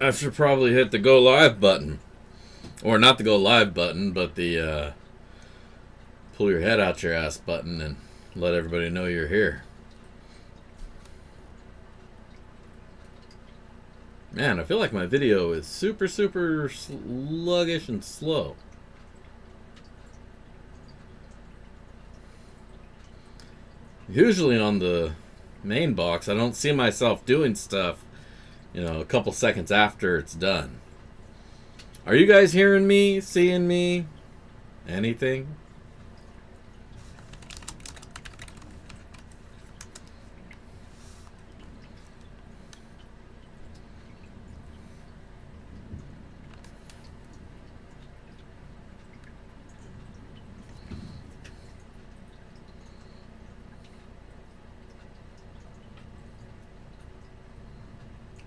I should probably hit the go live button. Or not the go live button, but the pull your head out your ass button and let everybody know you're here. Man, I feel like my video is super sluggish and slow. Usually on the main box, I don't see myself doing stuff, a couple seconds after it's done. Are you guys hearing me, seeing me, anything?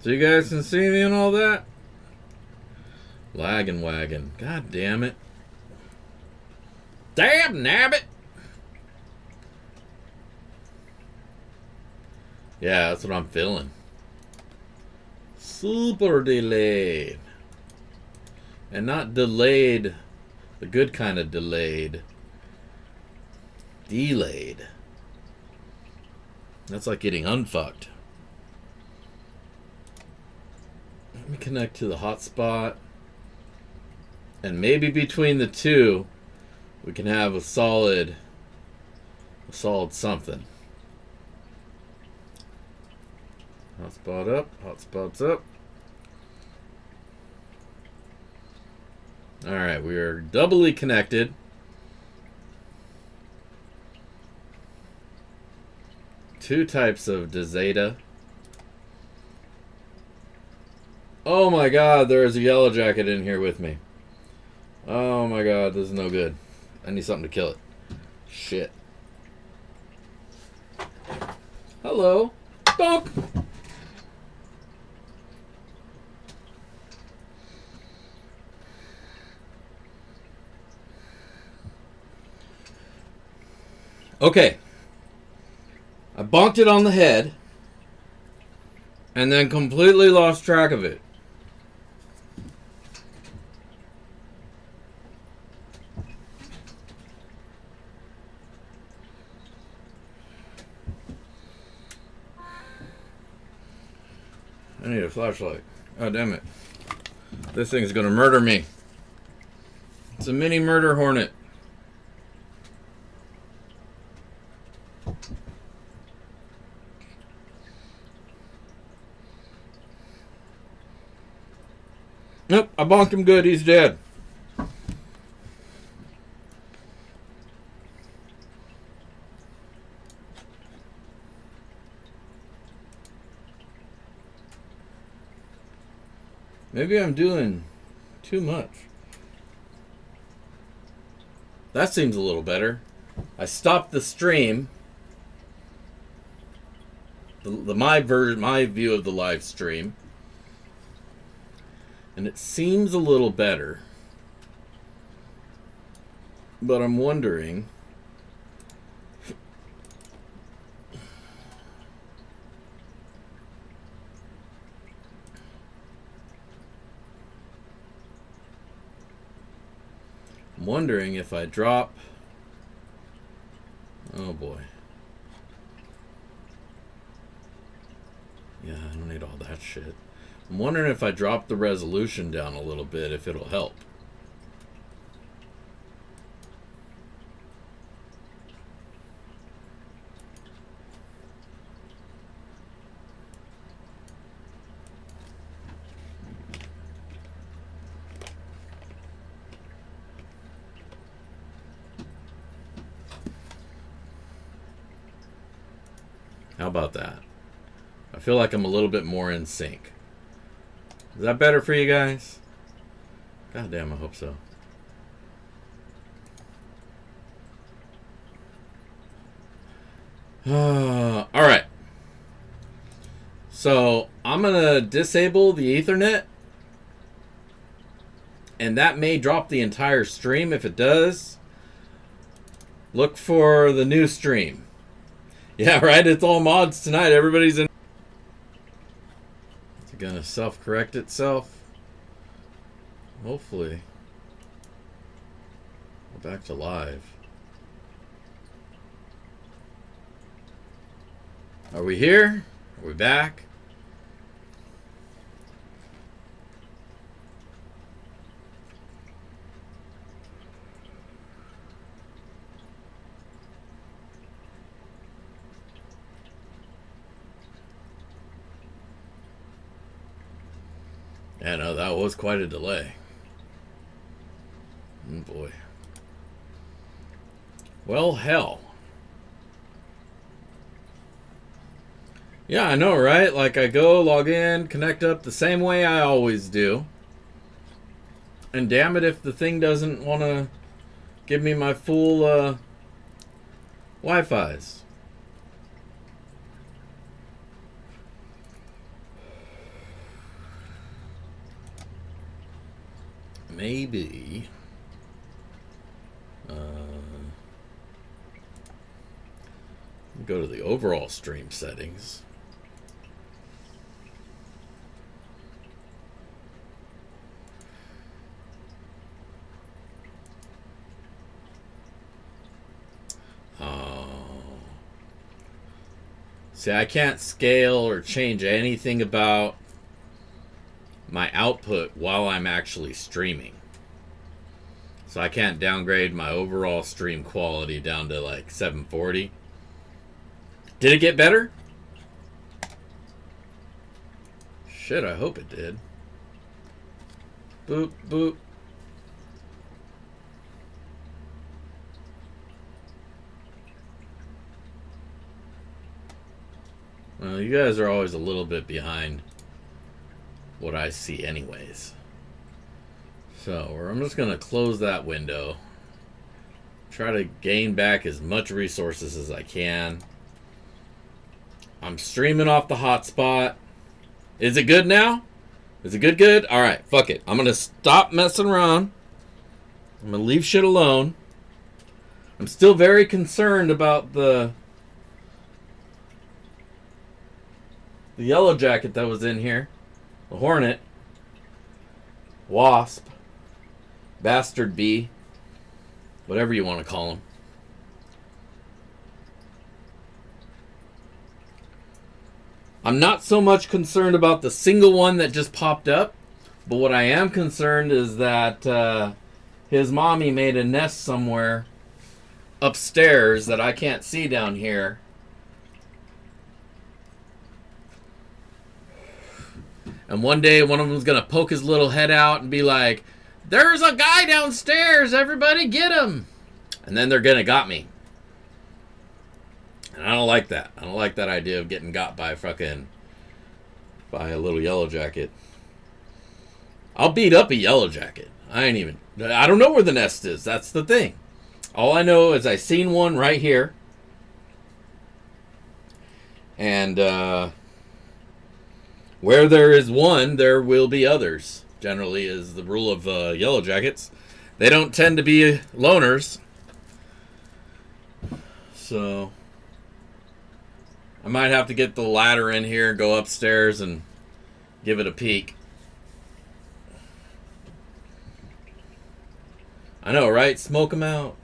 So you guys can see me and all that? Lagging wagon. God damn it. Damn nabbit! Yeah, that's what I'm feeling. Super delayed. And not delayed, the good kind of delayed. Delayed. That's like getting unfucked. Let me connect to the hotspot. And maybe between the two, we can have a solid something. Hotspot up, hotspot's up. Alright, we are doubly connected. Two types of Dazeta. Oh my god, there is a yellow jacket in here with me. Oh my god, this is no good. I need something to kill it. Shit. Hello. Donk! Okay. I bonked it on the head and then completely lost track of it. I need a flashlight. Oh, damn it. This thing's gonna murder me. It's a mini murder hornet. Nope, I bonked him good. He's dead. Maybe I'm doing too much. That seems a little better. I stopped the stream. My view of the live stream. And it seems a little better. But I'm wondering. I'm wondering if I drop. Oh boy. Yeah, I don't need all that shit. I'm wondering if I drop the resolution down a little bit, if it'll help. How about that? I feel like I'm a little bit more in sync. Is that better for you guys? God damn, I hope so. Alright. So, I'm going to disable the Ethernet. And that may drop the entire stream. If it does, look for the new stream. Yeah, right? It's all mods tonight. Everybody's in. it gonna self-correct itself? Hopefully. We're back to live. Are we here? Are we back? Yeah, no, that was quite a delay. Oh boy. Well, hell. Yeah, I know, right? Like, I go, log in, connect up the same way I always do. And damn it if the thing doesn't want to give me my full Wi-Fi's. Maybe. Go to the overall stream settings. See, I can't scale or change anything about my output while I'm actually streaming. So I can't downgrade my overall stream quality down to like 740. Did it get better? Shit, I hope it did. Boop, boop. Well, you guys are always a little bit behind what I see anyways. So, I'm just going to close that window. Try to gain back as much resources as I can. I'm streaming off the hotspot. Is it good now? Is it good? Alright, fuck it. I'm going to stop messing around. I'm going to leave shit alone. I'm still very concerned about the yellow jacket that was in here. The hornet. Wasp. Bastard bee. Whatever you want to call him. I'm not so much concerned about the single one that just popped up, but what I am concerned is that his mommy made a nest somewhere upstairs that I can't see down here. And one day one of them's going to poke his little head out and be like, "There's a guy downstairs, everybody get him." And then they're going to got me. And I don't like that. I don't like that idea of getting got by a little yellow jacket. I'll beat up a yellow jacket. I don't know where the nest is. That's the thing. All I know is I seen one right here. And where there is one, there will be others. Generally is the rule of yellow jackets. They don't tend to be loners. So I might have to get the ladder in here, go upstairs, and give it a peek. I know, right? Smoke them out.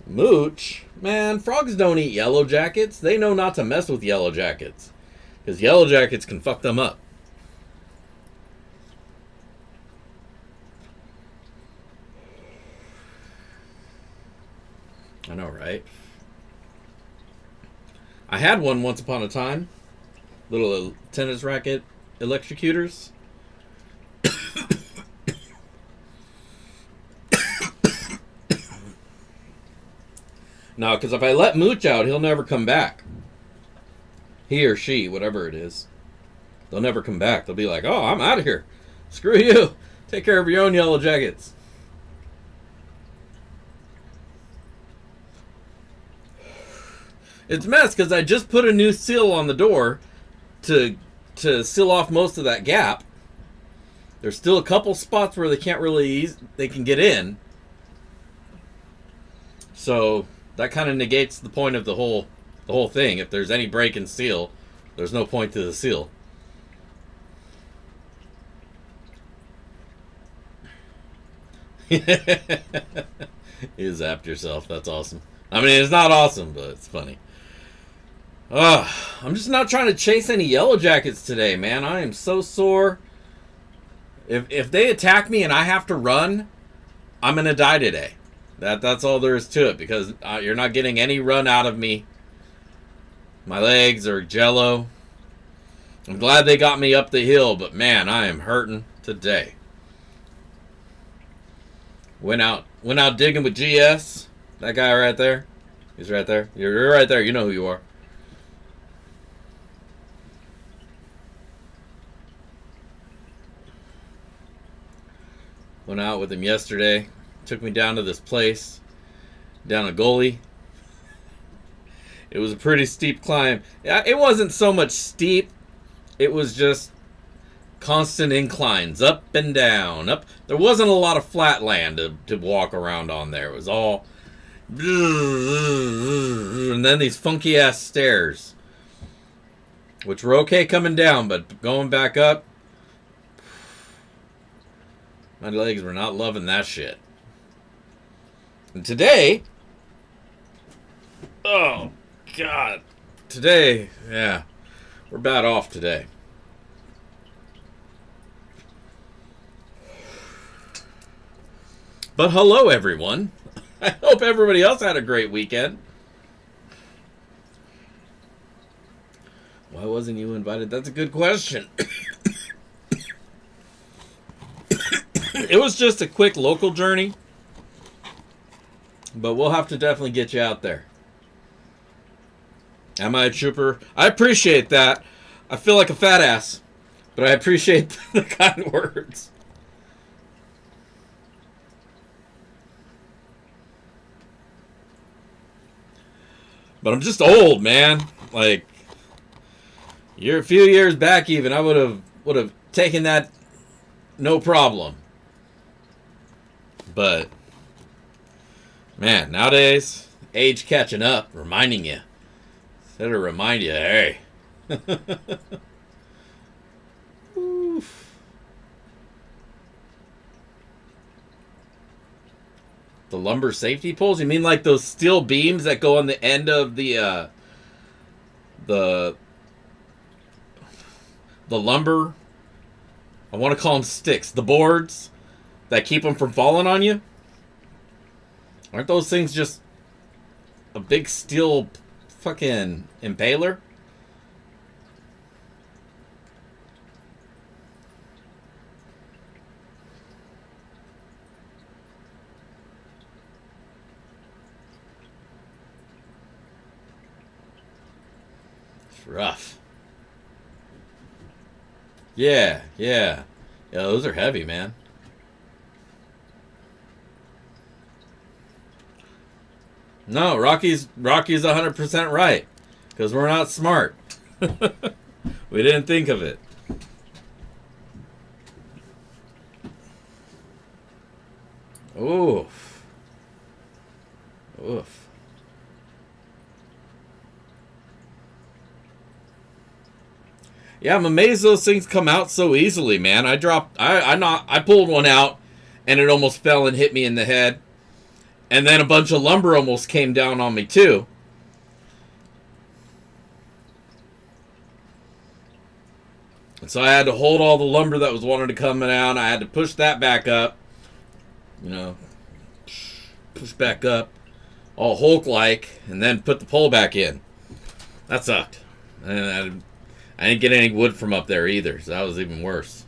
Mooch? Man, frogs don't eat yellow jackets. They know not to mess with yellow jackets. Because yellow jackets can fuck them up. I know, right? I had one once upon a time. Little tennis racket electrocutors. No, because if I let Mooch out, he'll never come back. He or she, whatever it is. They'll never come back. They'll be like, "Oh, I'm out of here. Screw you. Take care of your own yellow jackets." It's a mess because I just put a new seal on the door to seal off most of that gap. There's still a couple spots where they can get in. So that kind of negates the point of the whole thing. If there's any break in seal, there's no point to the seal. You zapped yourself. That's awesome. I mean, it's not awesome, but it's funny. I'm just not trying to chase any Yellow Jackets today, man. I am so sore. If they attack me and I have to run, I'm gonna die today. That's all there is to it, because you're not getting any run out of me. My legs are jello. I'm glad they got me up the hill, but man, I am hurting today. Went out digging with GS. That guy right there. He's right there. You're right there. You know who you are. Went out with him yesterday. Took me down to this place. Down a gully. It was a pretty steep climb. It wasn't so much steep. It was just constant inclines. Up and down. Up. There wasn't a lot of flat land to walk around on there. It was all... And then these funky ass stairs. Which were okay coming down, but going back up... My legs were not loving that shit. And today... Oh, God. Today, yeah. We're bad off today. But hello, everyone. I hope everybody else had a great weekend. Why wasn't you invited? That's a good question. It was just a quick local journey. But we'll have to definitely get you out there. Am I a trooper? I appreciate that. I feel like a fat ass. But I appreciate the kind words. But I'm just old, man. Like, a few years back even, I would have taken that no problem. But, man, nowadays, age catching up, reminding you. Instead of remind you, hey. Oof. The lumber safety poles? You mean like those steel beams that go on the end of the lumber? I want to call them sticks. The boards that keep them from falling on you? Aren't those things just a big steel fucking impaler? It's rough. Yeah. Yeah, those are heavy, man. No, Rocky's 100% right. Because we're not smart. We didn't think of it. Oof. Oof. Yeah, I'm amazed those things come out so easily, man. I pulled one out and it almost fell and hit me in the head. And then a bunch of lumber almost came down on me, too. And so I had to hold all the lumber that was wanting to come out. I had to push that back up. You know, push back up. All Hulk-like. And then put the pole back in. That sucked. And I didn't get any wood from up there either. So that was even worse.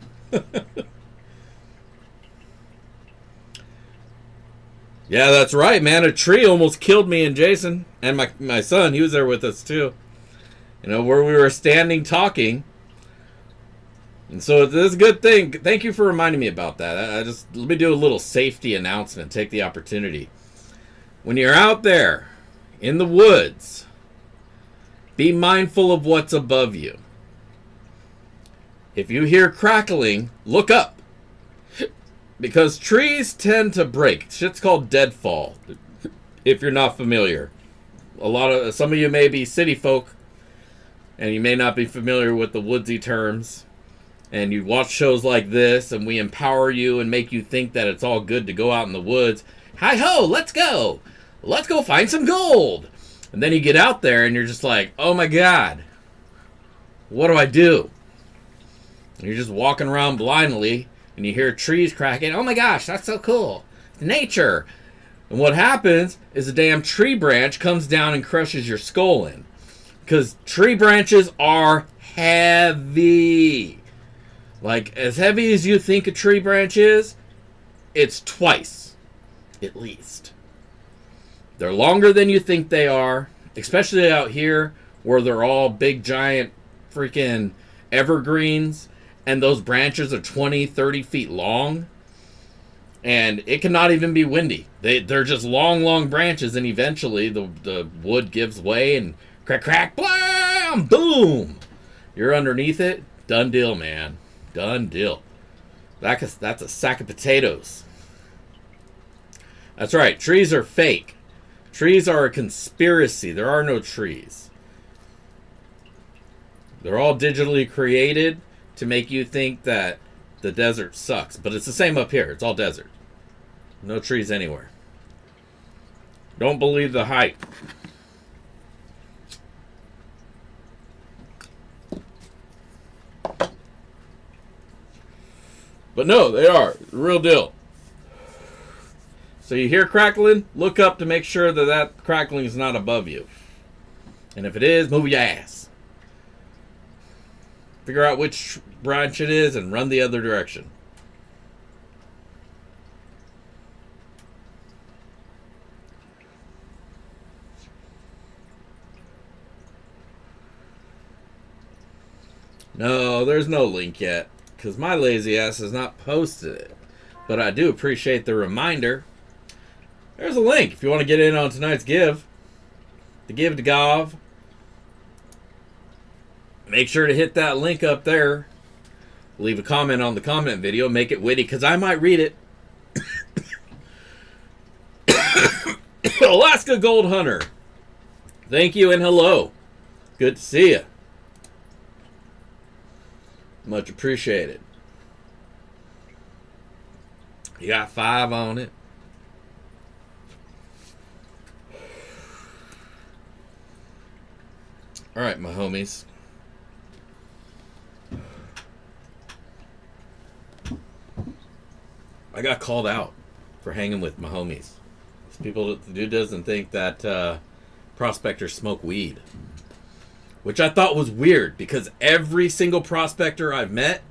Yeah, that's right, man. A tree almost killed me and Jason. And my son, he was there with us, too. You know, where we were standing talking. And so this is a good thing. Thank you for reminding me about that. Let me do a little safety announcement. Take the opportunity. When you're out there in the woods, be mindful of what's above you. If you hear crackling, look up. Because trees tend to break. Shit's called deadfall. If you're not familiar. Some of you may be city folk. And you may not be familiar with the woodsy terms. and you watch shows like this, and we empower you and make you think that it's all good to go out in the woods. Hi ho, let's go. Let's go find some gold. And then you get out there and you're just like, oh my God, what do I do? And you're just walking around blindly and you hear trees cracking. Oh my gosh, that's so cool. Nature. And what happens is a damn tree branch comes down and crushes your skull in. Because tree branches are heavy. Like, as heavy as you think a tree branch is, it's twice, at least. They're longer than you think they are, especially out here where they're all big, giant, freaking evergreens, and those branches are 20, 30 feet long, and it cannot even be windy. They're just long, long branches, and eventually the wood gives way, and crack, crack, blam, boom! You're underneath it, done deal, man. Done deal. That's a sack of potatoes. That's right. Trees are fake. Trees are a conspiracy. There are no trees. They're all digitally created to make you think that the desert sucks. But it's the same up here. It's all desert. No trees anywhere. Don't believe the hype. But no, they are. Real deal. So you hear crackling, look up to make sure that that crackling is not above you. And if it is, move your ass. Figure out which branch it is and run the other direction. No, there's no link yet, because my lazy ass has not posted it. But I do appreciate the reminder. There's a link if you want to get in on tonight's give. The give to Gov. Make sure to hit that link up there. Leave a comment on the comment video. Make it witty, because I might read it. Alaska Gold Hunter. Thank you and hello. Good to see you. Much appreciated. You got 5 on it. All right, my homies. I got called out for hanging with my homies. People, the dude doesn't think that prospectors smoke weed. Which I thought was weird, because every single prospector I've met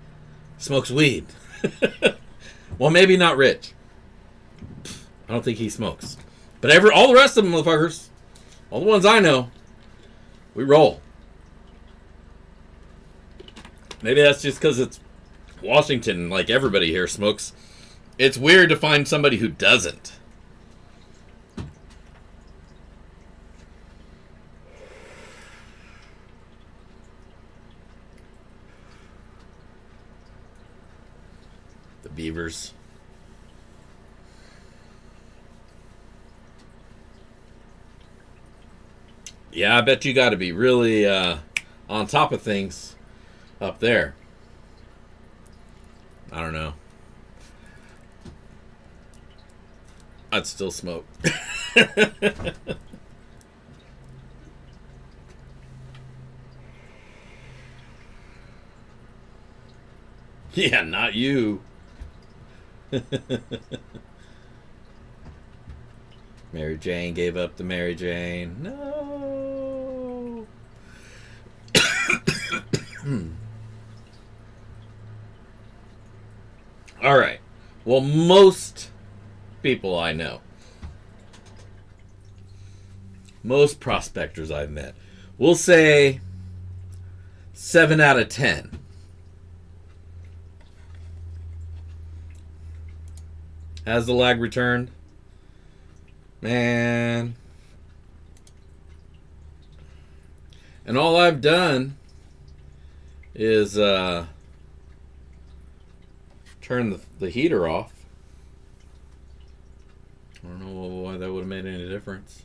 smokes weed. Well, maybe not Rich. I don't think he smokes. But all the rest of them motherfuckers, all the ones I know, we roll. Maybe that's just because it's Washington, like everybody here smokes. It's weird to find somebody who doesn't. Beavers. Yeah, I bet you got to be really on top of things up there. I don't know. I'd still smoke. Yeah, not you. Mary Jane gave up the Mary Jane. No. All right. Well, most people I know, most prospectors I've met, we'll say 7 out of 10. Has the lag returned? Man. And all I've done is turn the heater off. I don't know why that would have made any difference.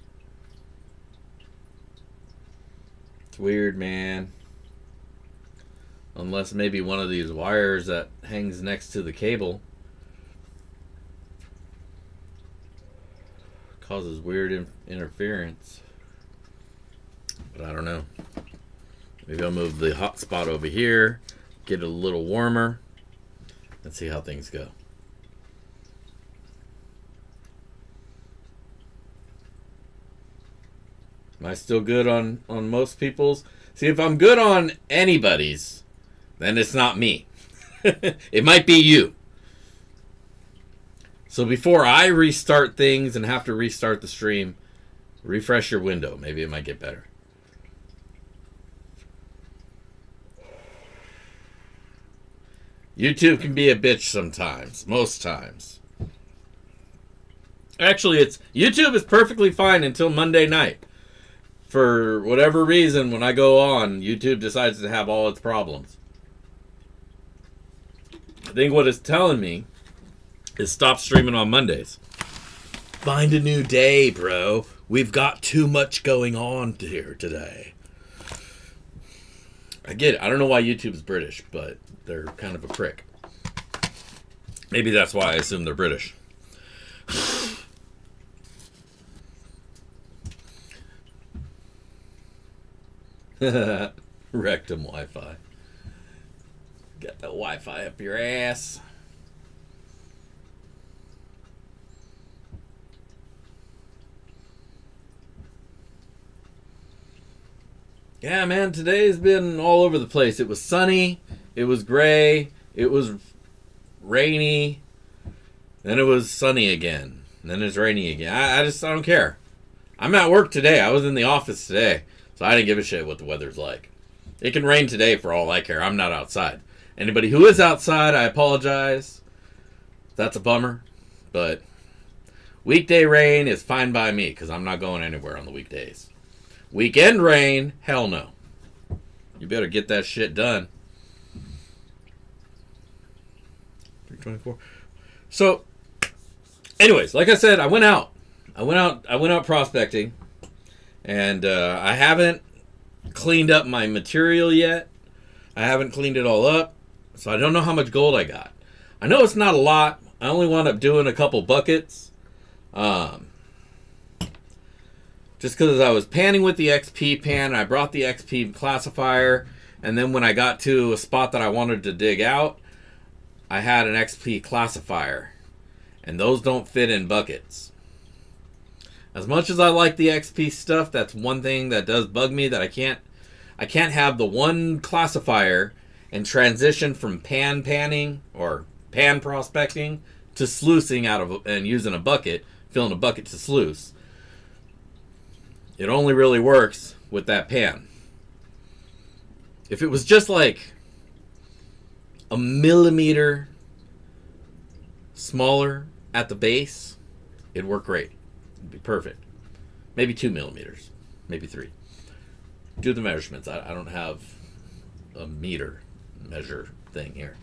It's weird, man. Unless maybe one of these wires that hangs next to the cable causes weird interference. But I don't know. Maybe I'll move the hotspot over here, get it a little warmer, and see how things go. Am I still good on most people's? See, if I'm good on anybody's, then it's not me. It might be you. So before I restart things and have to restart the stream, refresh your window. Maybe it might get better. YouTube can be a bitch sometimes. Most times. Actually, YouTube is perfectly fine until Monday night. For whatever reason, when I go on, YouTube decides to have all its problems. I think what it's telling me is stop streaming on Mondays. Find a new day, bro. We've got too much going on here today. I get it. I don't know why YouTube's British, but they're kind of a prick. Maybe that's why I assume they're British. Rectum Wi-Fi. Got the Wi-Fi up your ass. Yeah, man, today's been all over the place. It was sunny, it was gray, it was rainy, then it was sunny again, and then it's rainy again. I don't care. I'm at work today. I was in the office today, so I didn't give a shit what the weather's like. It can rain today for all I care. I'm not outside. Anybody who is outside, I apologize. That's a bummer, but weekday rain is fine by me because I'm not going anywhere on the weekdays. Weekend rain, hell no. You better get that shit done. 324. So, anyways, like I said, I went out prospecting, and I haven't cleaned up my material yet. I haven't cleaned it all up, so I don't know how much gold I got. I know it's not a lot. I only wound up doing a couple buckets. Just because I was panning with the XP pan, I brought the XP classifier, and then when I got to a spot that I wanted to dig out, I had an XP classifier, and those don't fit in buckets. As much as I like the XP stuff, that's one thing that does bug me, that I can't have the one classifier and transition from panning or pan prospecting to sluicing out of and using a bucket, filling a bucket to sluice. It only really works with that pan. If it was just like a millimeter smaller at the base, it'd work great. It'd be perfect. Maybe 2 millimeters. Maybe 3. Do the measurements. I don't have a meter measure thing here.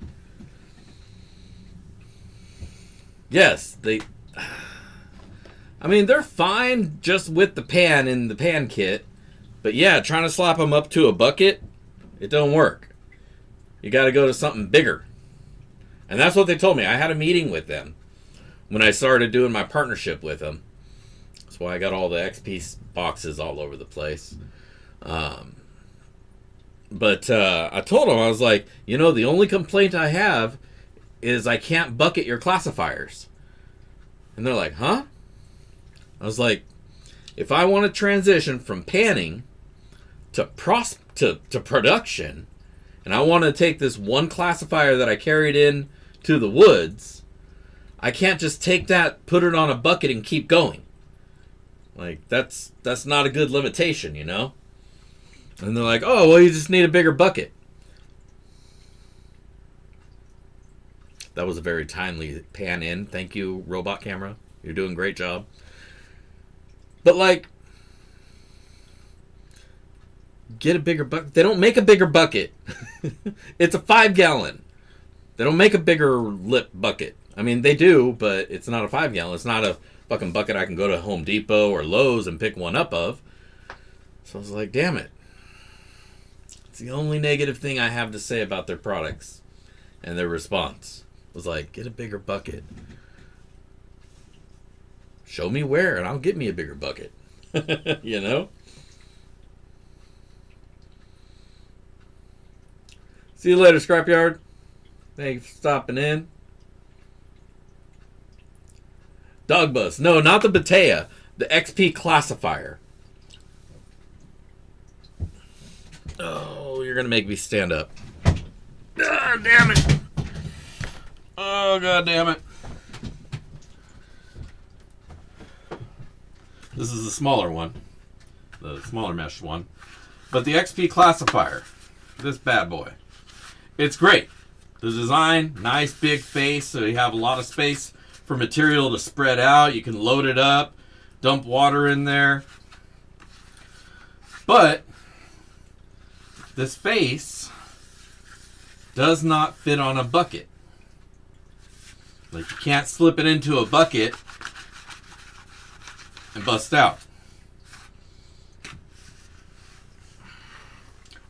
Yes, they're fine just with the pan in the pan kit. But yeah, trying to slap them up to a bucket, it don't work. You got to go to something bigger. And that's what they told me. I had a meeting with them when I started doing my partnership with them. That's why I got all the XP boxes all over the place. But I told them, I was like, the only complaint I have is I can't bucket your classifiers. And they're like, huh? I was like, if I want to transition from panning to production, and I want to take this one classifier that I carried in to the woods, I can't just take that, put it on a bucket, and keep going. Like, that's not a good limitation, And they're like, oh, well, you just need a bigger bucket. That was a very timely pan in. Thank you, robot camera. You're doing a great job. But, like, get a bigger bucket. They don't make a bigger bucket. It's a 5-gallon. They don't make a bigger lip bucket. I mean, they do, but it's not a 5-gallon. It's not a fucking bucket I can go to Home Depot or Lowe's and pick one up of. So I was like, damn it. It's the only negative thing I have to say about their products. And their response was like, get a bigger bucket. Show me where, and I'll get me a bigger bucket. You know? See you later, Scrapyard. Thanks for stopping in. Dog Buzz. No, not the Batea. The XP classifier. Oh, you're going to make me stand up. Ah, damn it. Oh, god damn it. This is the smaller one. The smaller mesh one. But the XP classifier. This bad boy. It's great. The design, nice big face, so you have a lot of space for material to spread out. You can load it up, dump water in there. But this face does not fit on a bucket. Like, you can't slip it into a bucket and bust out.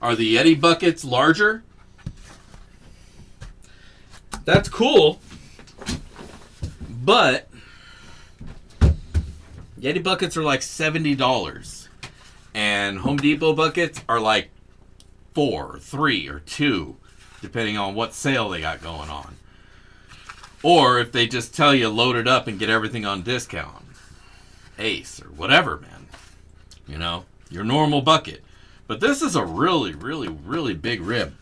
Are the Yeti buckets larger? That's cool. But Yeti buckets are like $70. And Home Depot buckets are like 4 or 3 or 2, depending on what sale they got going on. Or if they just tell you load it up and get everything on discount. Ace or whatever, man. You know, your normal bucket. But this is a really, really, really big rib.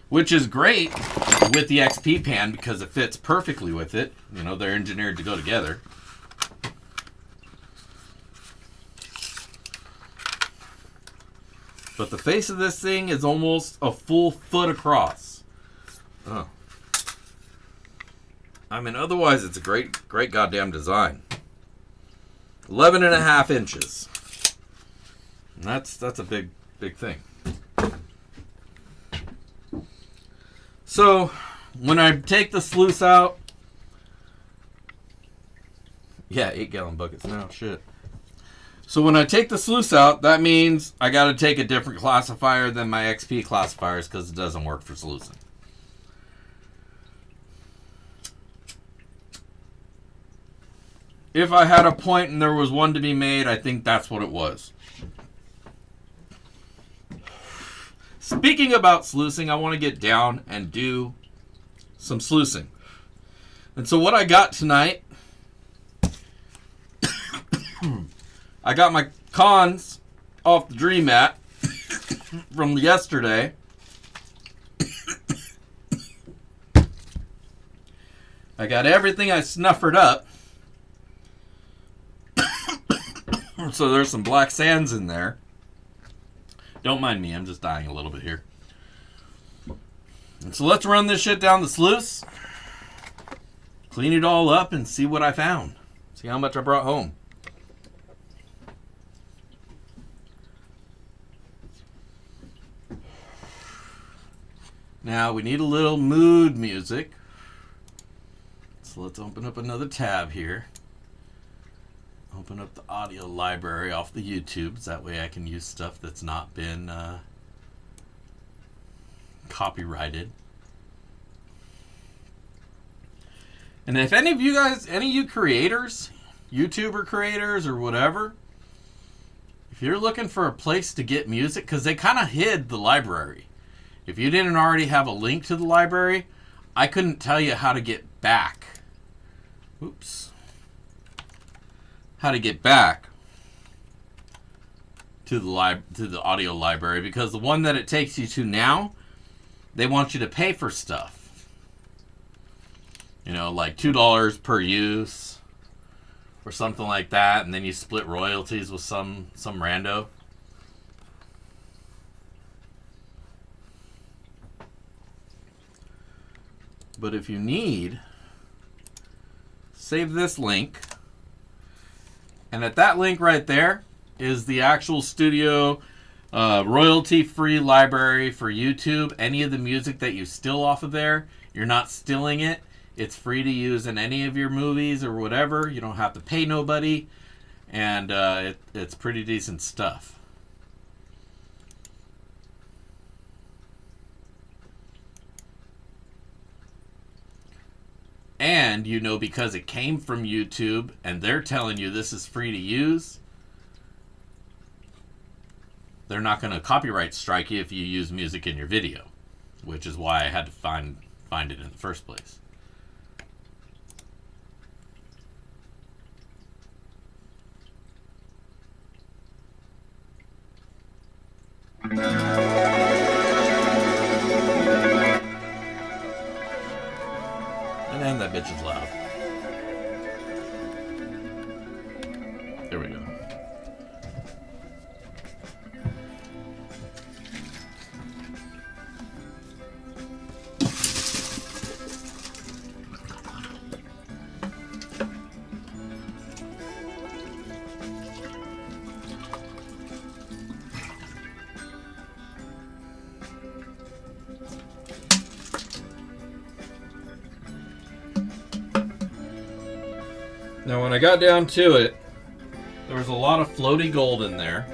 Which is great with the XP pan because it fits perfectly with it. You know, they're engineered to go together. But the face of this thing is almost a full foot across. Oh. I mean, otherwise it's a great, great goddamn design. 11.5 inches. And that's a big, big thing. So, when I take the sluice out... Yeah, 8-gallon buckets now, shit. So when I take the sluice out, that means I got to take a different classifier than my XP classifiers because it doesn't work for sluicing. If I had a point and there was one to be made, I think that's what it was. Speaking about sluicing, I want to get down and do some sluicing. And so what I got tonight, I got my cons off the Dream Mat from yesterday. I got everything I snuffered up. So there's some black sands in there. Don't mind me, I'm just dying a little bit here. And so let's run this shit down the sluice. Clean it all up and see what I found. See how much I brought home. Now we need a little mood music. So let's open up another tab here. Open up the audio library off the YouTubes. That way I can use stuff that's not been copyrighted. And if any of you guys, any of you creators, YouTuber creators or whatever, if you're looking for a place to get music, because they kind of hid the library. If you didn't already have a link to the library, I couldn't tell you how to get back. Oops. How to get back to the audio library, because the one that it takes you to now, they want you to pay for stuff. You know, like $2 per use or something like that, and then you split royalties with some rando. But if you need, save this link. And at that link right there is the actual studio royalty-free library for YouTube. Any of the music that you steal off of there, you're not stealing it. It's free to use in any of your movies or whatever. You don't have to pay nobody. And it's pretty decent stuff. And you know, because it came from YouTube and they're telling you this is free to use, they're not going to copyright strike you if you use music in your video, which is why I had to find it in the first place. And that bitch is loud. There we go. Now, when I got down to it, there was a lot of floaty gold in there.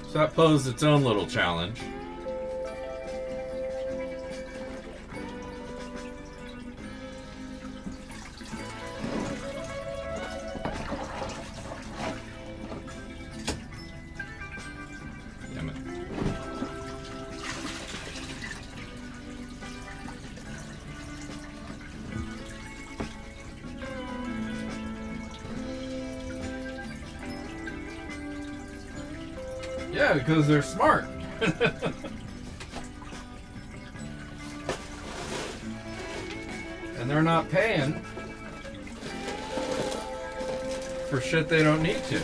So that posed its own little challenge. Damn it. Yeah, because they're smart. And they're not paying for shit they don't need to.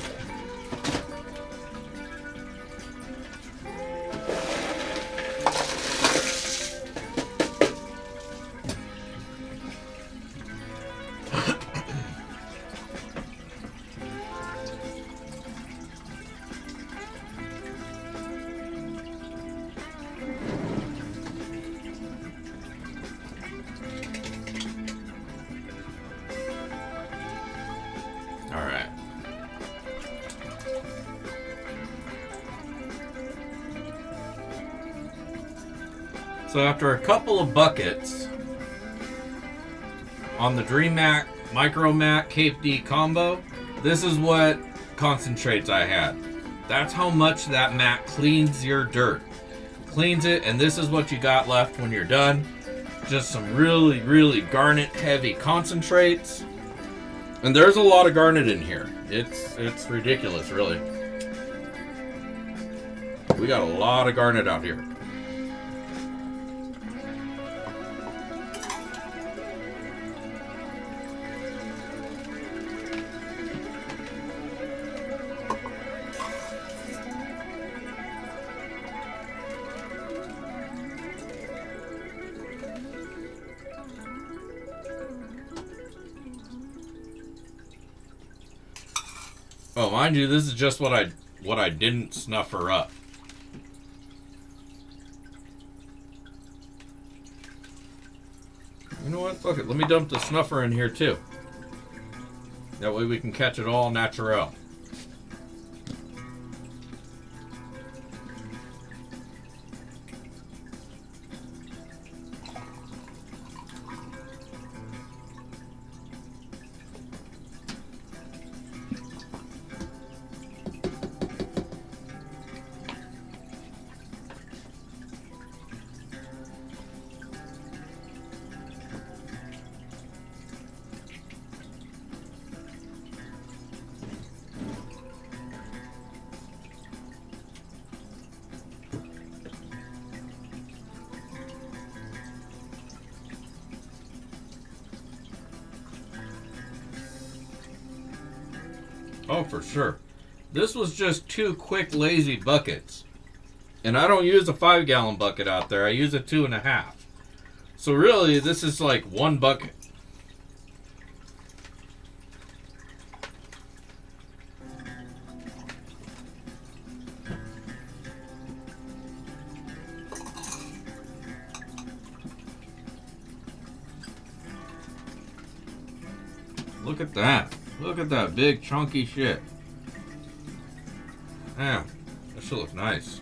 Alright. So after a couple of buckets on the DreamMac Micromac Cape D combo, this is what concentrates I had. That's how much that mat cleans your dirt. Cleans it, and this is what you got left when you're done. Just some really, really garnet heavy concentrates. And there's a lot of garnet in here. It's ridiculous, really. We got a lot of garnet out here. Oh, mind you, this is just what I didn't snuff her up. You know what? Fuck it. Let me dump the snuffer in here too. That way we can catch it all natural. Oh, for sure. This was just 2 quick, lazy buckets. And I don't use a 5-gallon bucket out there. I use a 2.5. So really, this is like 1 bucket. Look at that. Look at that big chunky shit. Damn, that should look nice.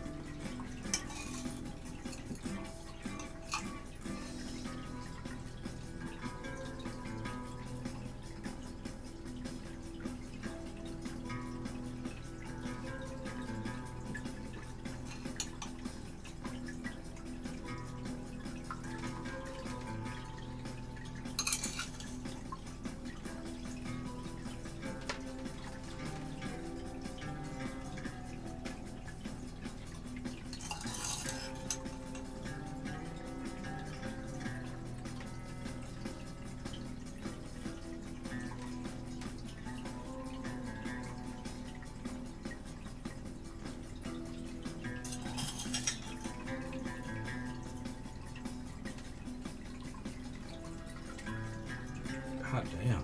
God damn.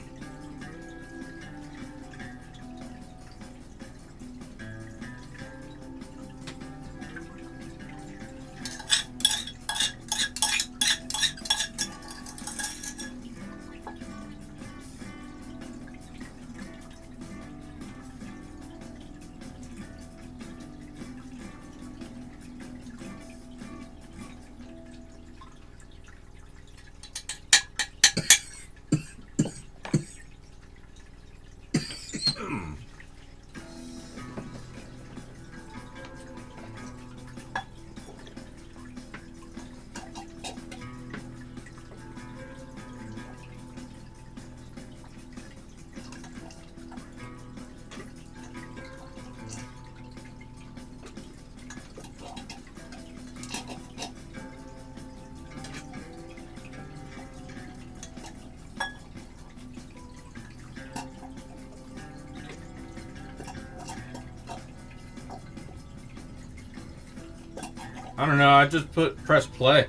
I don't know, I just press play.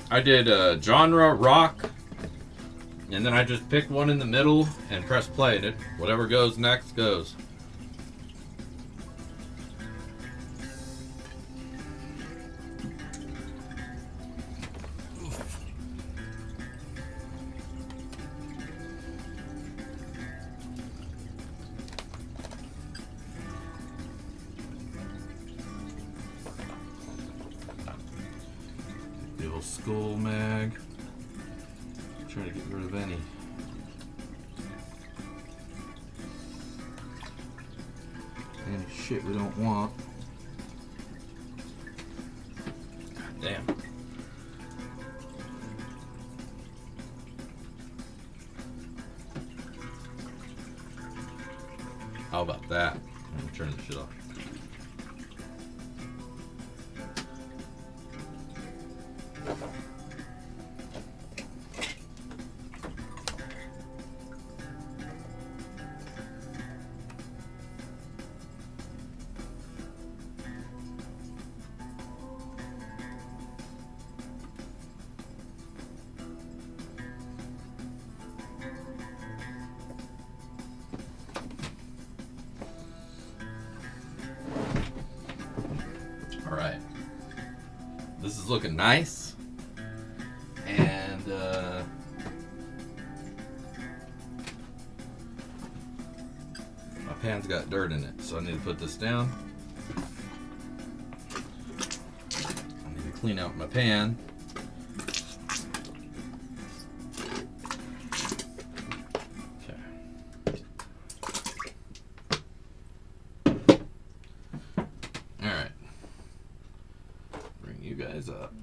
I did genre rock, and then I just picked one in the middle and press play, and it whatever goes next goes. The old skull mag. Try to get rid of any shit we don't want. God damn. How about that? I'm gonna turn the shit off. Alright. This is looking nice. And my pan's got dirt in it, so I need to put this down. I need to clean out my pan. You guys up.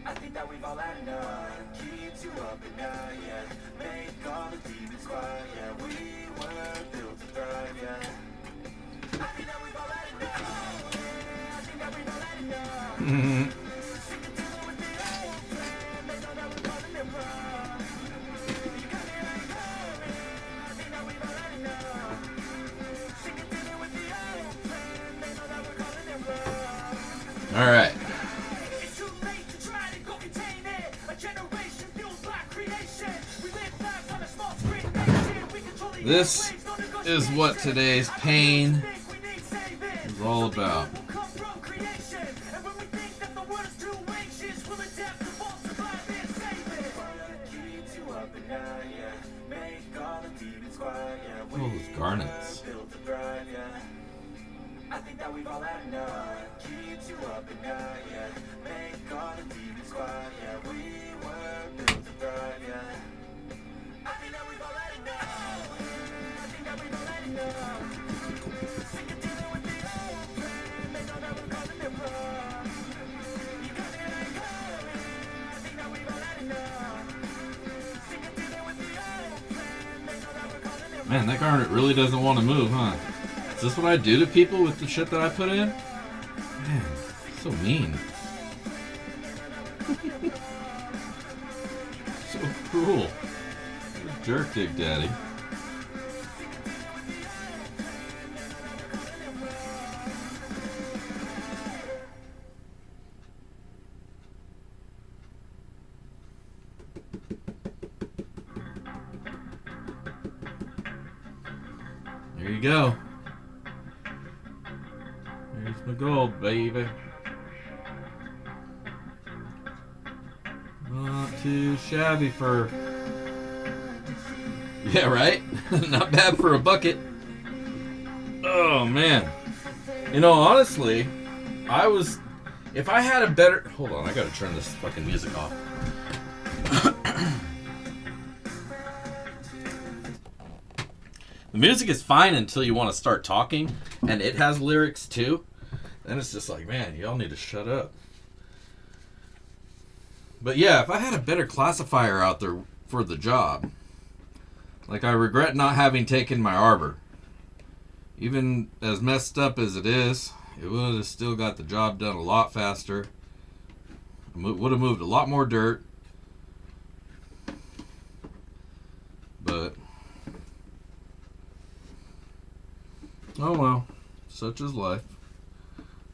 I think that we've all had enough. Keeps you up at night, yeah. Make all the demons quiet, yeah. We were built to thrive, yeah. I think that we've all had enough. Yeah, I think that we've all had enough. Sick of dealing with the old plan. They know that we're calling it wrong. You got me like, oh man, I think that we've all had enough. Sick of dealing with the old plan. They know that we're calling it wrong. All right. This is what today's pain is all about. Oh, those garnets. I think that we've all had enough. Keeps you up at night, yeah. Make all the demons quiet, yeah. We were built to thrive, yeah. I think that we've all had enough. I think that we've all had enough. Sick of dealing with the old Man, that garnet really doesn't want to move, huh? Is this what I do to people with the shit that I put in? Man, so mean. So cruel. What a jerk, Dig Daddy. There you go. There's my gold, baby. Not too shabby for... Yeah, right? Not bad for a bucket. Oh, man. You know, honestly, I was... If I had a better... Hold on, I gotta turn this fucking music off. The music is fine until you want to start talking, and it has lyrics too. Then it's just like, man, y'all need to shut up. But yeah, if I had a better classifier out there for the job, like I regret not having taken my arbor. Even as messed up as it is, it would have still got the job done a lot faster. Would have moved a lot more dirt. But oh well, such is life.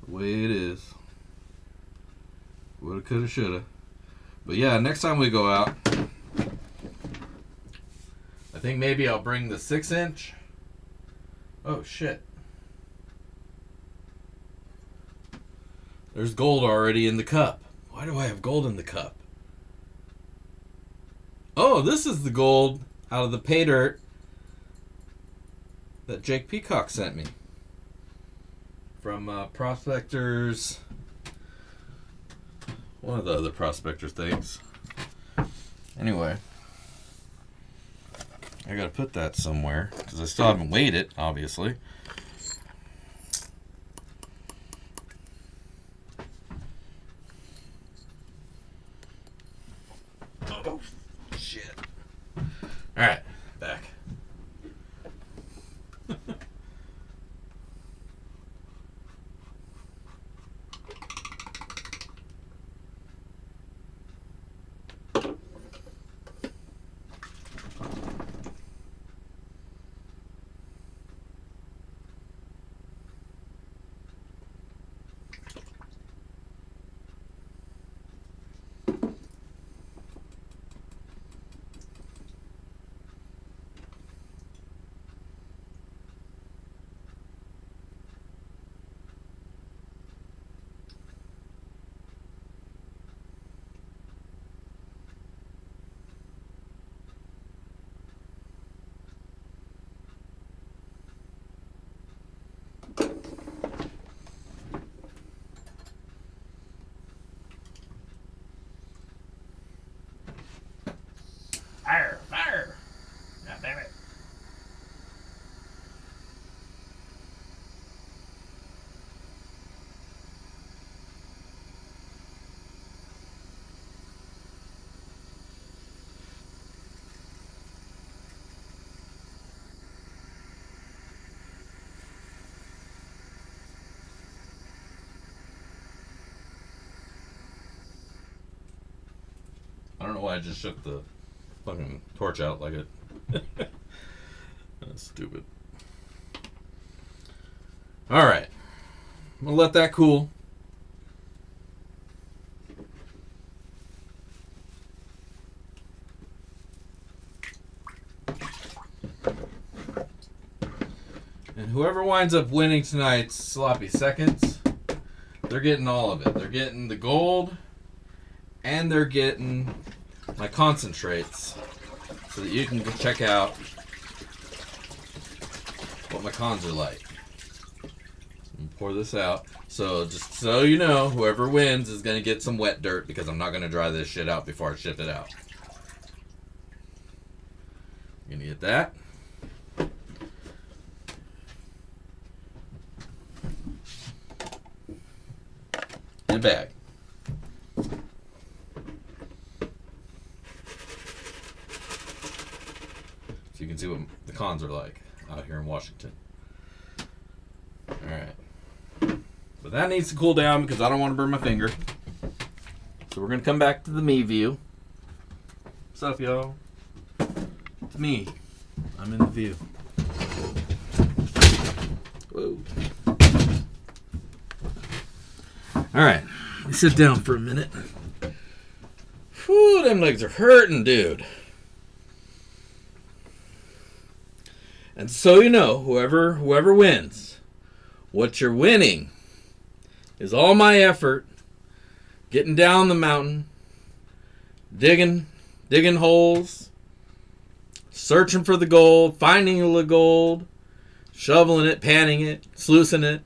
The way it is. Woulda, coulda, shoulda. But yeah, next time we go out, I think maybe I'll bring the 6-inch. Oh shit. There's gold already in the cup. Why do I have gold in the cup? Oh, this is the gold out of the pay dirt that Jake Peacock sent me from Prospectors, one of the other Prospector things. Anyway, I gotta put that somewhere because I still haven't weighed it, obviously. Oh shit! All right, back. Fire! Fire! God damn it. I don't know why I just shook the fucking torch out like it. That's stupid. Alright. I'm gonna let that cool. And whoever winds up winning tonight's sloppy seconds, they're getting all of it. They're getting the gold, and they're getting my concentrates so that you can check out what my cons are like. Pour this out. So just so you know, whoever wins is going to get some wet dirt because I'm not going to dry this shit out before I ship it out. You're going to get that. In a bag. So you can see what the cons are like out here in Washington. Alright. But that needs to cool down because I don't want to burn my finger. So we're going to come back to the me view. What's up, y'all? It's me. I'm in the view. Whoa. Alright. Let me sit down for a minute. Whew, them legs are hurting, dude. And so you know, whoever wins, what you're winning is all my effort getting down the mountain, digging holes, searching for the gold, finding the gold, shoveling it, panning it, sluicing it,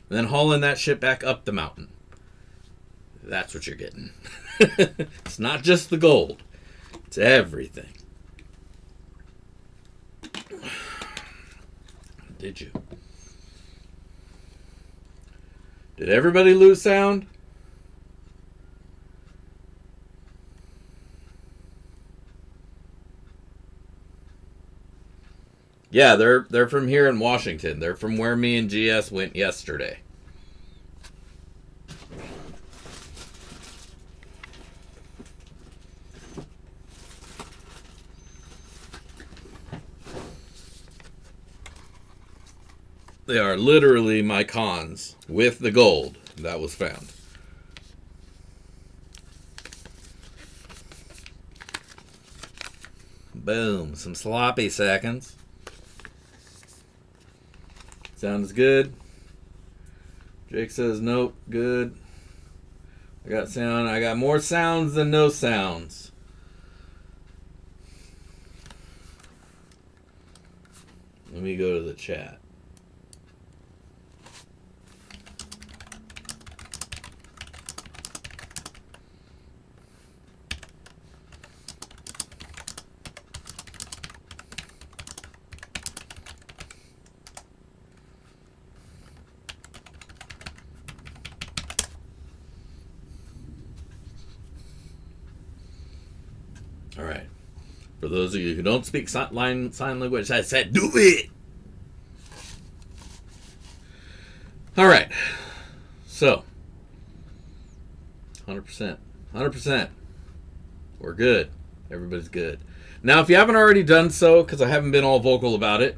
and then hauling that shit back up the mountain. That's what you're getting. It's not just the gold. It's everything. Did you? Did everybody lose sound? Yeah, they're from here in Washington. They're from where me and GS went yesterday. They are literally my cons with the gold that was found. Boom. Some sloppy seconds. Sounds good. Jake says nope. Good. I got sound. I got more sounds than no sounds. Let me go to the chat. All right. For those of you who don't speak sign language, I said do it. All right. So, 100%. 100%. We're good. Everybody's good. Now, if you haven't already done so, because I haven't been all vocal about it,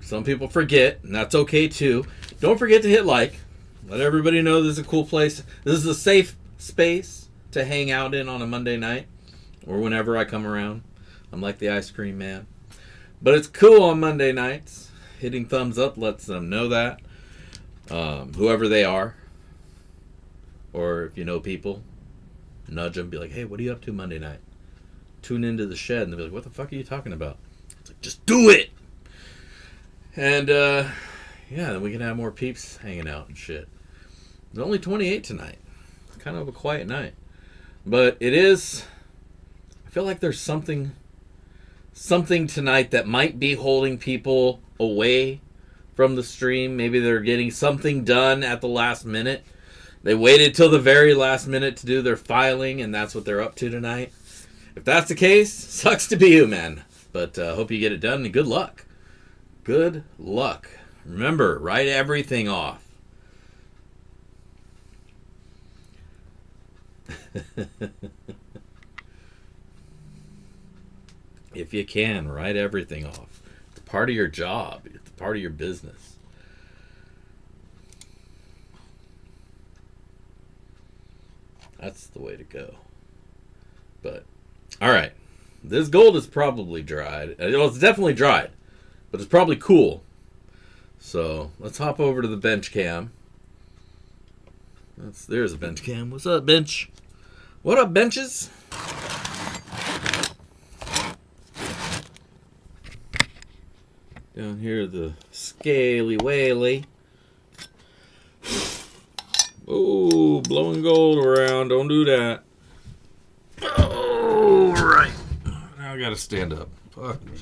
some people forget, and that's okay too. Don't forget to hit like. Let everybody know this is a cool place. This is a safe space to hang out in on a Monday night. Or whenever I come around. I'm like the ice cream man. But it's cool on Monday nights. Hitting thumbs up lets them know that. Whoever they are. Or if you know people, nudge them. Be like, hey, what are you up to Monday night? Tune into the shed. And they'll be like, what the fuck are you talking about? It's like, just do it! And, yeah, then we can have more peeps hanging out and shit. There's only 28 tonight. It's kind of a quiet night. But it is... I feel like there's something tonight that might be holding people away from the stream. Maybe they're getting something done at the last minute. They waited till the very last minute to do their filing, and that's what they're up to tonight. If that's the case, sucks to be you, man. But hope you get it done, and good luck. Good luck. Remember, write everything off. If you can, write everything off. It's part of your job. It's part of your business. That's the way to go. But, alright. This gold is probably dried. Well, it's definitely dried. But it's probably cool. So, let's hop over to the bench cam. There's a bench cam. What's up, bench? What up, benches? Down here, the scaly whaley. Oh, blowing gold around. Don't do that. Oh, right. Now I gotta stand up. Fuck me.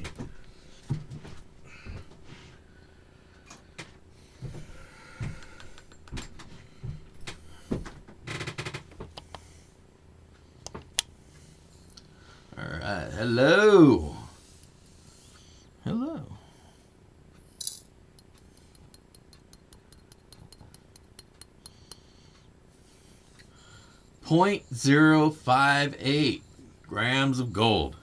Alright, hello. Hello. .058 grams of gold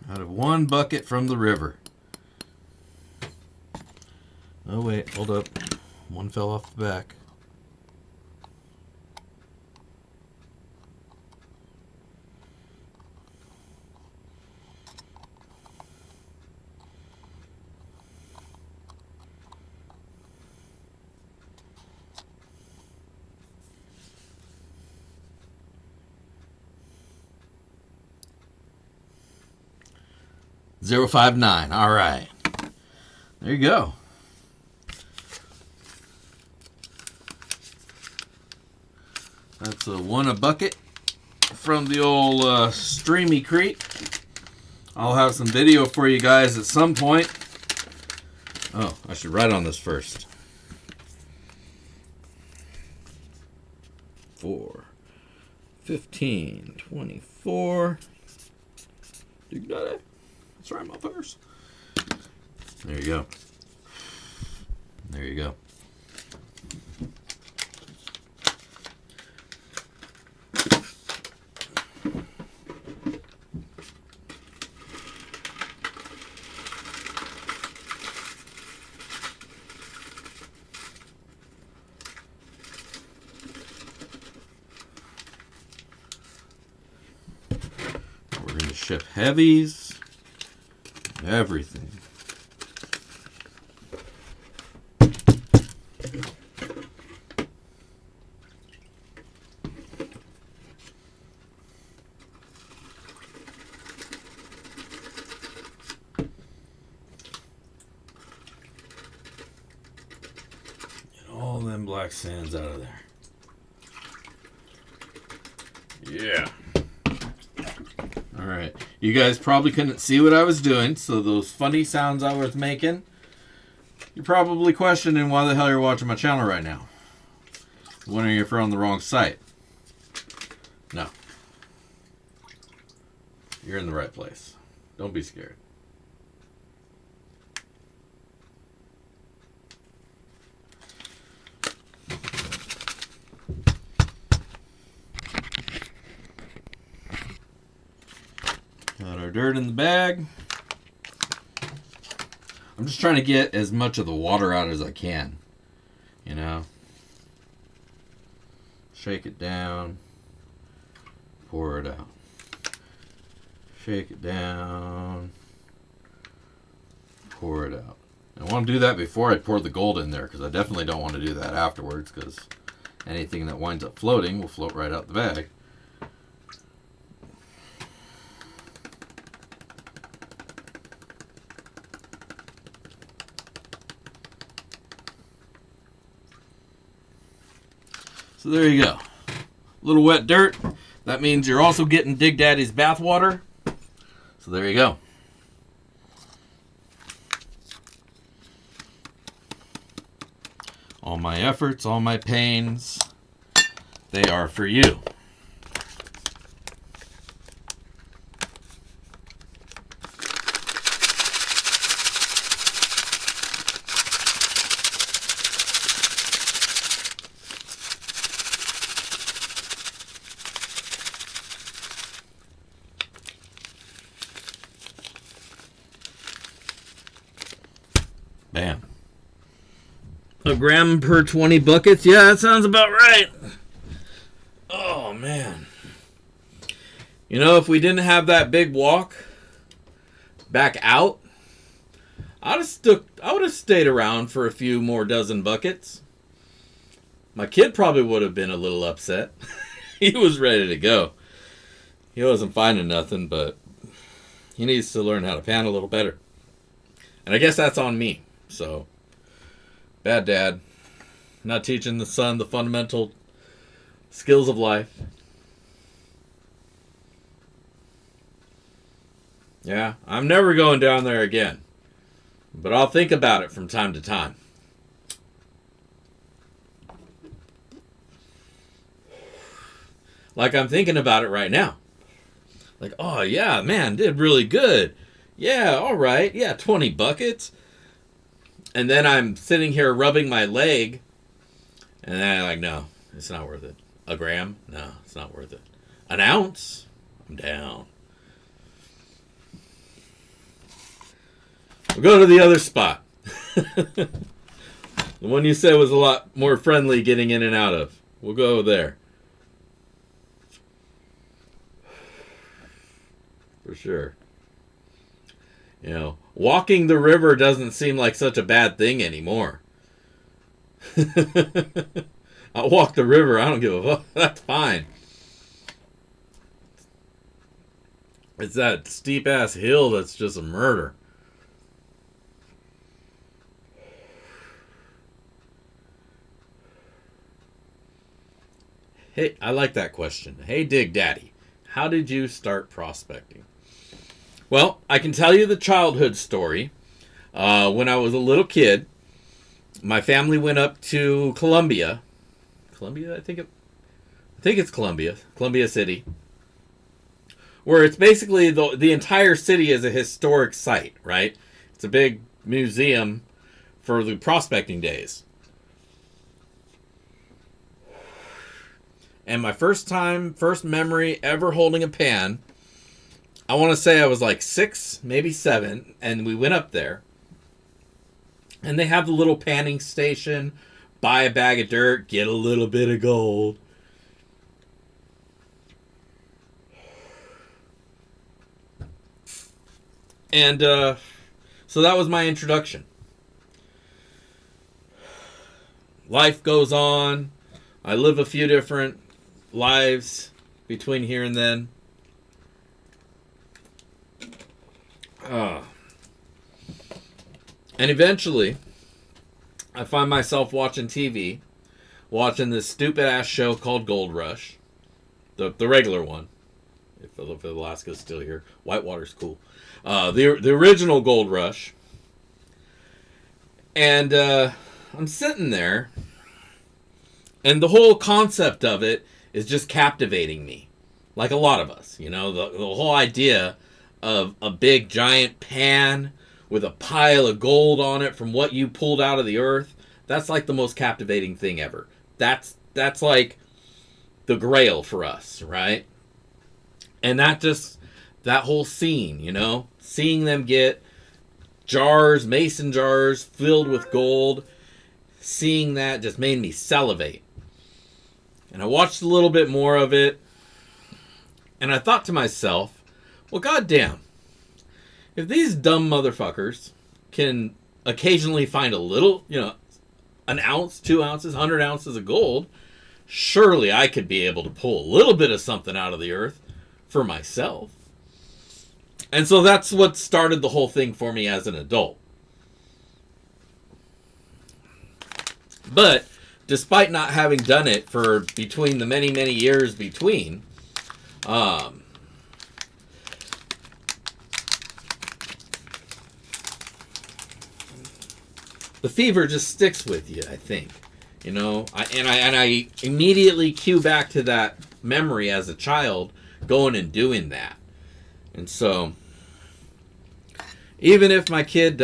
out of one bucket from the river. Oh, wait, hold up. One fell off the back. .059. All right. There you go. That's a one a bucket from the old Streamy Creek. I'll have some video for you guys at some point. Oh, I should write on this first. 4, 15, 24. You got it. That's right, motherfuckers. There you go. There you go. We're going to ship heavies. Everything. Get all them black sands out of there. Yeah. All right. You guys probably couldn't see what I was doing, so those funny sounds I was making, you're probably questioning why the hell you're watching my channel right now. Wondering if you're on the wrong site. No. You're in the right place. Don't be scared. Got our dirt in the bag. I'm just trying to get as much of the water out as I can. You know? Shake it down. Pour it out. Shake it down. Pour it out. I want to do that before I pour the gold in there, because I definitely don't want to do that afterwards, because anything that winds up floating will float right out the bag. So there you go. A little wet dirt. That means you're also getting Dig Daddy's bathwater. So there you go. All my efforts, all my pains, they are for you. Bam. A gram per 20 buckets? Yeah, that sounds about right. Oh, man. You know, if we didn't have that big walk back out, I would have stayed around for a few more dozen buckets. My kid probably would have been a little upset. He was ready to go. He wasn't finding nothing, but he needs to learn how to pan a little better. And I guess that's on me. So, bad dad. Not teaching the son the fundamental skills of life. Yeah, I'm never going down there again. But I'll think about it from time to time. Like I'm thinking about it right now. Like, oh yeah, man, did really good. Yeah, all right. Yeah, 20 buckets. And then I'm sitting here rubbing my leg. And then I'm like, no, it's not worth it. A gram? No, it's not worth it. An ounce? I'm down. We'll go to the other spot. The one you said was a lot more friendly getting in and out of. We'll go there. For sure. You know, walking the river doesn't seem like such a bad thing anymore. I'll walk the river. I don't give a fuck. That's fine. It's that steep ass hill that's just a murder. Hey, I like that question. Hey, Dig Daddy, how did you start prospecting? Well, I can tell you the childhood story. When I was a little kid, my family went up to Columbia. Columbia, I think it's Columbia City, where it's basically the entire city is a historic site, right? It's a big museum for the prospecting days. And my first memory ever holding a pan, I want to say I was like 6, maybe 7, and we went up there. And they have the little panning station, buy a bag of dirt, get a little bit of gold. And so that was my introduction. Life goes on. I live a few different lives between here and then. And eventually, I find myself watching TV, watching this stupid ass show called Gold Rush, the regular one. If Alaska's still here, Whitewater's cool. The original Gold Rush, and I'm sitting there, and the whole concept of it is just captivating me, like a lot of us. You know, the whole idea of a big giant pan with a pile of gold on it from what you pulled out of the earth. That's like the most captivating thing ever. That's like the grail for us, right? And that whole scene, you know, seeing them get mason jars filled with gold, seeing that just made me salivate. And I watched a little bit more of it, and I thought to myself, well, goddamn, if these dumb motherfuckers can occasionally find a little, you know, an ounce, 2 ounces, 100 ounces of gold, surely I could be able to pull a little bit of something out of the earth for myself. And so that's what started the whole thing for me as an adult. But despite not having done it for between the many, many years between, the fever just sticks with you, I think. You know, I immediately cue back to that memory as a child going and doing that. And so, even if my kid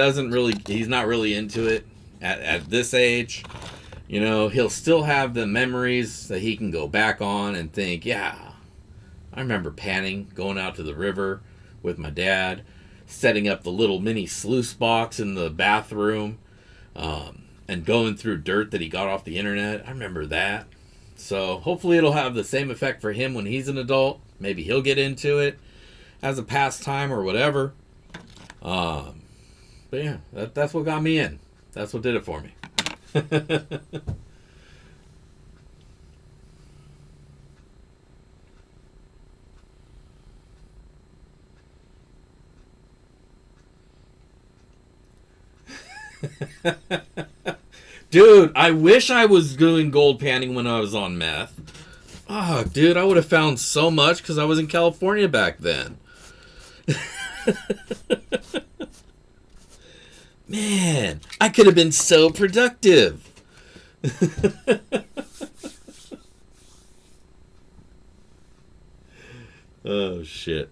he's not really into it at this age, you know, he'll still have the memories that he can go back on and think, yeah, I remember panning, going out to the river with my dad, setting up the little mini sluice box in the bathroom, and going through dirt that he got off the internet. I remember that. So hopefully it'll have the same effect for him when he's an adult. Maybe he'll get into it as a pastime or whatever. But yeah, that's what got me in. That's what did it for me. Dude, I wish I was doing gold panning when I was on meth. Oh, dude, I would have found so much because I was in California back then. Man, I could have been so productive. Oh, shit.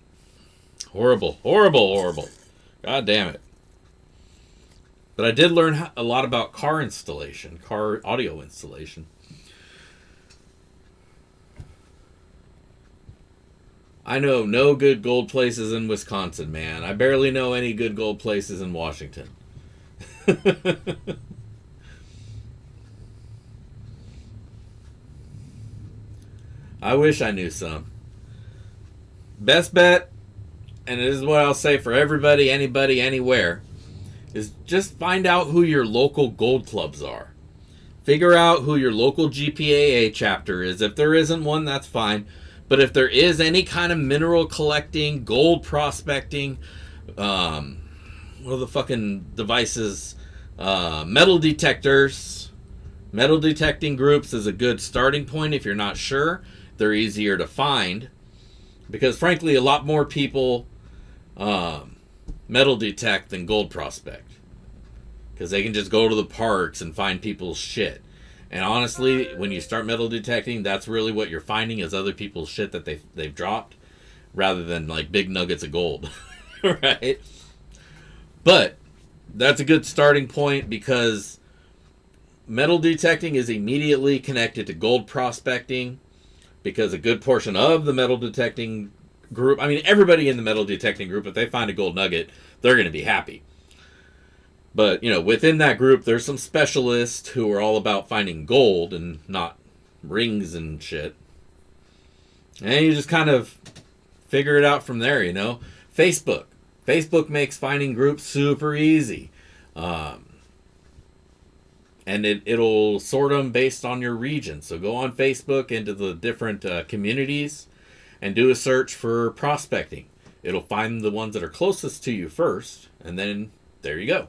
Horrible, horrible, horrible. God damn it. But I did learn a lot about car audio installation. I know no good gold places in Wisconsin, man. I barely know any good gold places in Washington. I wish I knew some. Best bet, and this is what I'll say for everybody, anybody, anywhere, is just find out who your local gold clubs are. Figure out who your local GPAA chapter is. If there isn't one, that's fine. But if there is any kind of mineral collecting, gold prospecting, what are the fucking devices? Metal detectors. Metal detecting groups is a good starting point if you're not sure. They're easier to find. Because frankly, a lot more people metal detect than gold prospect. Because they can just go to the parks and find people's shit. And honestly, when you start metal detecting, that's really what you're finding is other people's shit that they've dropped, rather than like big nuggets of gold, right? But that's a good starting point because metal detecting is immediately connected to gold prospecting, because a good portion of the metal detecting group, I mean, everybody in the metal detecting group, if they find a gold nugget, they're going to be happy. But, you know, within that group, there's some specialists who are all about finding gold and not rings and shit. And you just kind of figure it out from there, you know. Facebook. Facebook makes finding groups super easy. And it'll sort them based on your region. So go on Facebook into the different communities and do a search for prospecting. It'll find the ones that are closest to you first, and then there you go.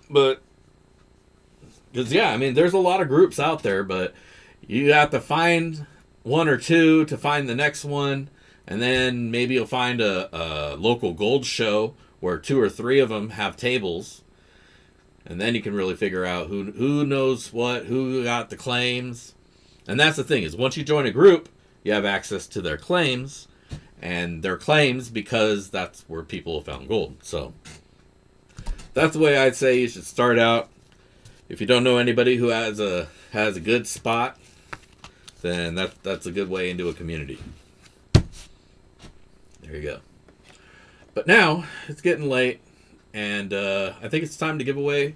But, because, yeah, I mean, there's a lot of groups out there, but you have to find one or two to find the next one, and then maybe you'll find a local gold show where 2 or 3 of them have tables, and then you can really figure out who knows what, who got the claims. And that's the thing, is once you join a group, you have access to their claims, and their claims because that's where people have found gold. So that's the way I'd say you should start out. If you don't know anybody who has a good spot, then that's a good way into a community. There you go. But now it's getting late, and I think it's time to give away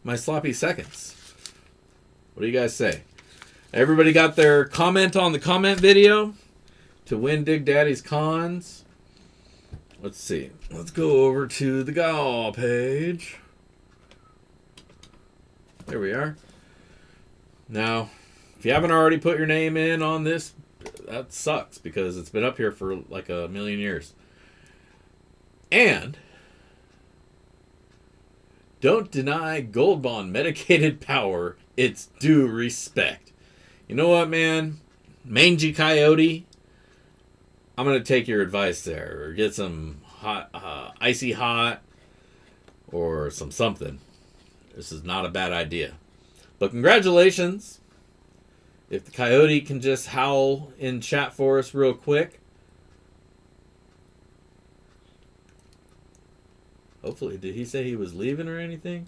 my sloppy seconds. What do you guys say? Everybody got their comment on the comment video to win Dig Daddy's cons? Let's see. Let's go over to the GAW page. There we are. Now, if you haven't already put your name in on this, that sucks because it's been up here for like a million years. And don't deny Gold Bond medicated power its due respect. You know what, man? Mangy Coyote, I'm going to take your advice there. Or get some hot, icy hot, or some something. This is not a bad idea. But congratulations. If the Coyote can just howl in chat for us real quick. Hopefully, did he say he was leaving or anything?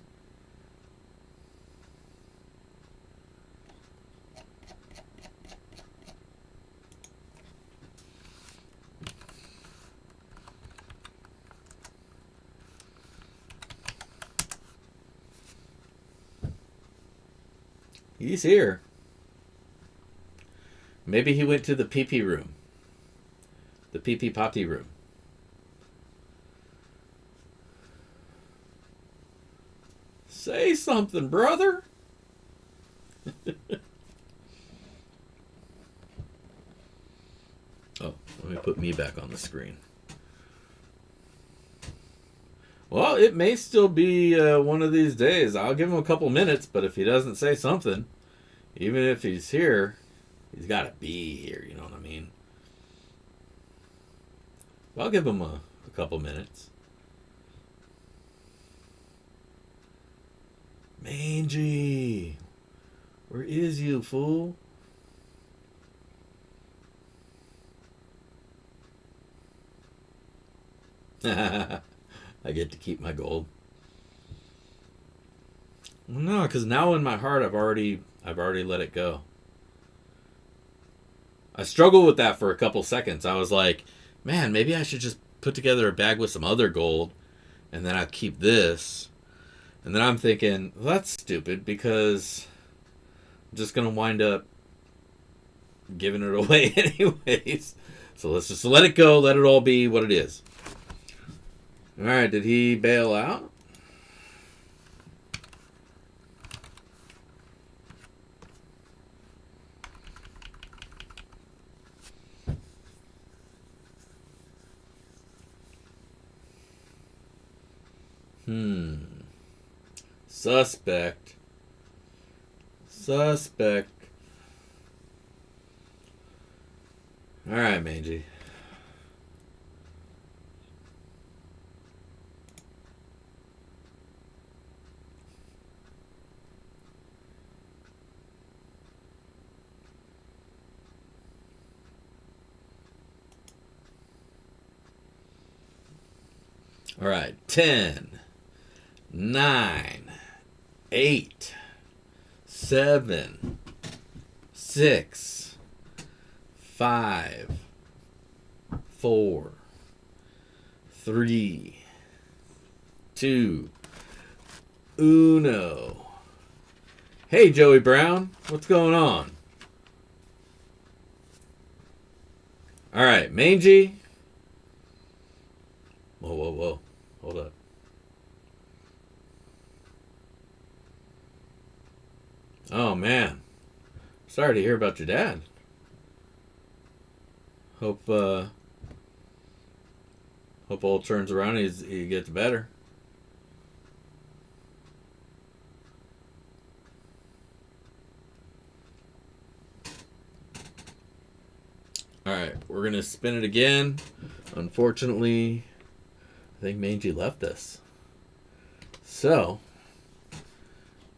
He's here. Maybe he went to the pee-pee room. The pee-pee potty room. Say something, brother. Oh, let me put me back on the screen. Well, it may still be one of these days. I'll give him a couple minutes, but if he doesn't say something, even if he's here, he's got to be here, you know what I mean? I'll give him a couple minutes. Mangy, where is you, fool? I get to keep my gold. No, because now in my heart, I've already let it go. I struggled with that for a couple seconds. I was like, man, maybe I should just put together a bag with some other gold, and then I'll keep this. And then I'm thinking, well, that's stupid because I'm just going to wind up giving it away anyways. So let's just let it go. Let it all be what it is. All right, did he bail out? Suspect. Alright, Mangy. Alright, 10, 9, 8, 7, 6, 5, 4, 3, 2, uno. Hey, Joey Brown, what's going on? Alright, Mangy. Whoa. Hold up. Oh, man. Sorry to hear about your dad. Hope all turns around and he gets better. Alright, we're going to spin it again. Unfortunately, I think Mangy left us. So,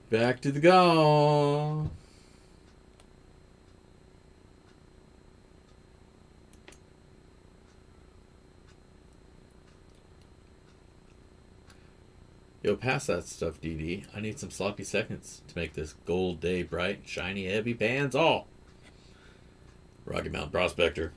back to the go. Yo, pass that stuff, DD. I need some sloppy seconds to make this gold day bright, shiny, heavy pans all. Rocky Mountain Prospector.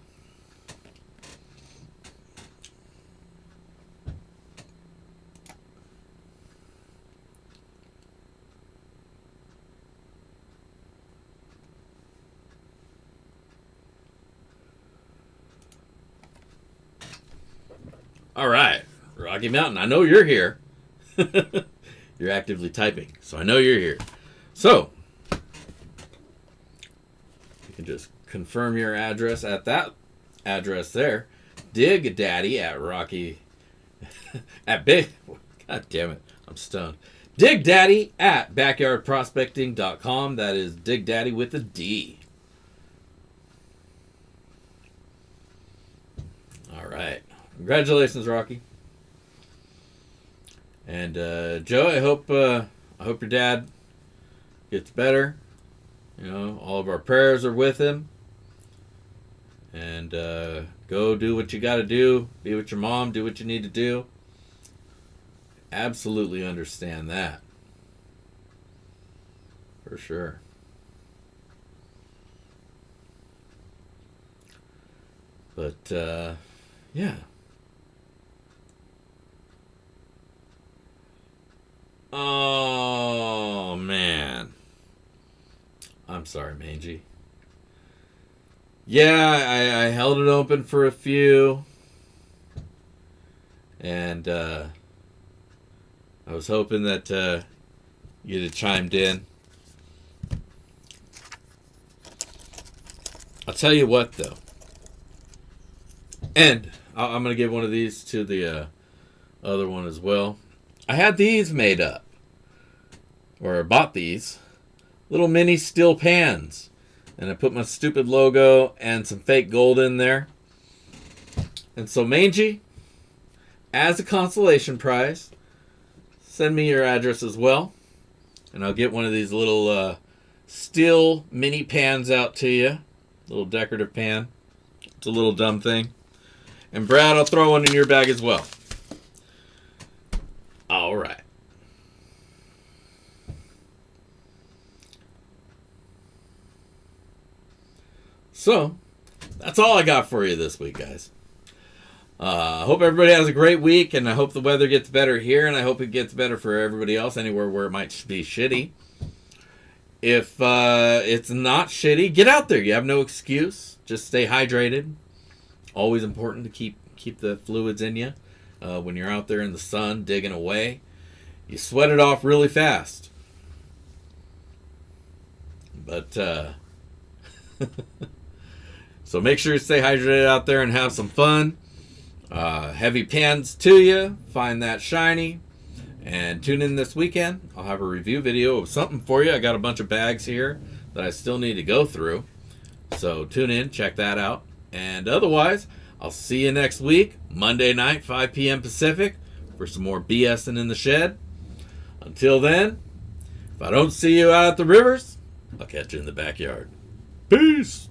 All right, Rocky Mountain, I know you're here. You're actively typing, so I know you're here. So, you can just confirm your address at that address there. Dig Daddy at Rocky... at Big... God damn it, I'm stoned. Dig Daddy at backyardprospecting.com. That is Dig Daddy with a D. All right. Congratulations, Rocky. And Joe, I hope your dad gets better. You know, all of our prayers are with him. And go do what you got to do. Be with your mom. Do what you need to do. Absolutely understand that. For sure. But yeah. Oh, man. I'm sorry, Mangy. Yeah, I held it open for a few. And I was hoping that you'd have chimed in. I'll tell you what, though. And I'm going to give one of these to the other one as well. I had these made up. Or bought these. Little mini steel pans. And I put my stupid logo and some fake gold in there. And so, Mangy, as a consolation prize, send me your address as well. And I'll get one of these little steel mini pans out to you. Little decorative pan. It's a little dumb thing. And Brad, I'll throw one in your bag as well. All right. So, that's all I got for you this week, guys. I hope everybody has a great week, and I hope the weather gets better here, and I hope it gets better for everybody else anywhere where it might be shitty. If it's not shitty, get out there. You have no excuse. Just stay hydrated. Always important to keep the fluids in you when you're out there in the sun digging away. You sweat it off really fast. But so make sure you stay hydrated out there and have some fun. Heavy pans to you. Find that shiny. And tune in this weekend. I'll have a review video of something for you. I got a bunch of bags here that I still need to go through. So tune in, check that out. And otherwise, I'll see you next week, Monday night, 5 p.m. Pacific, for some more BSing in the shed. Until then, if I don't see you out at the rivers, I'll catch you in the backyard. Peace!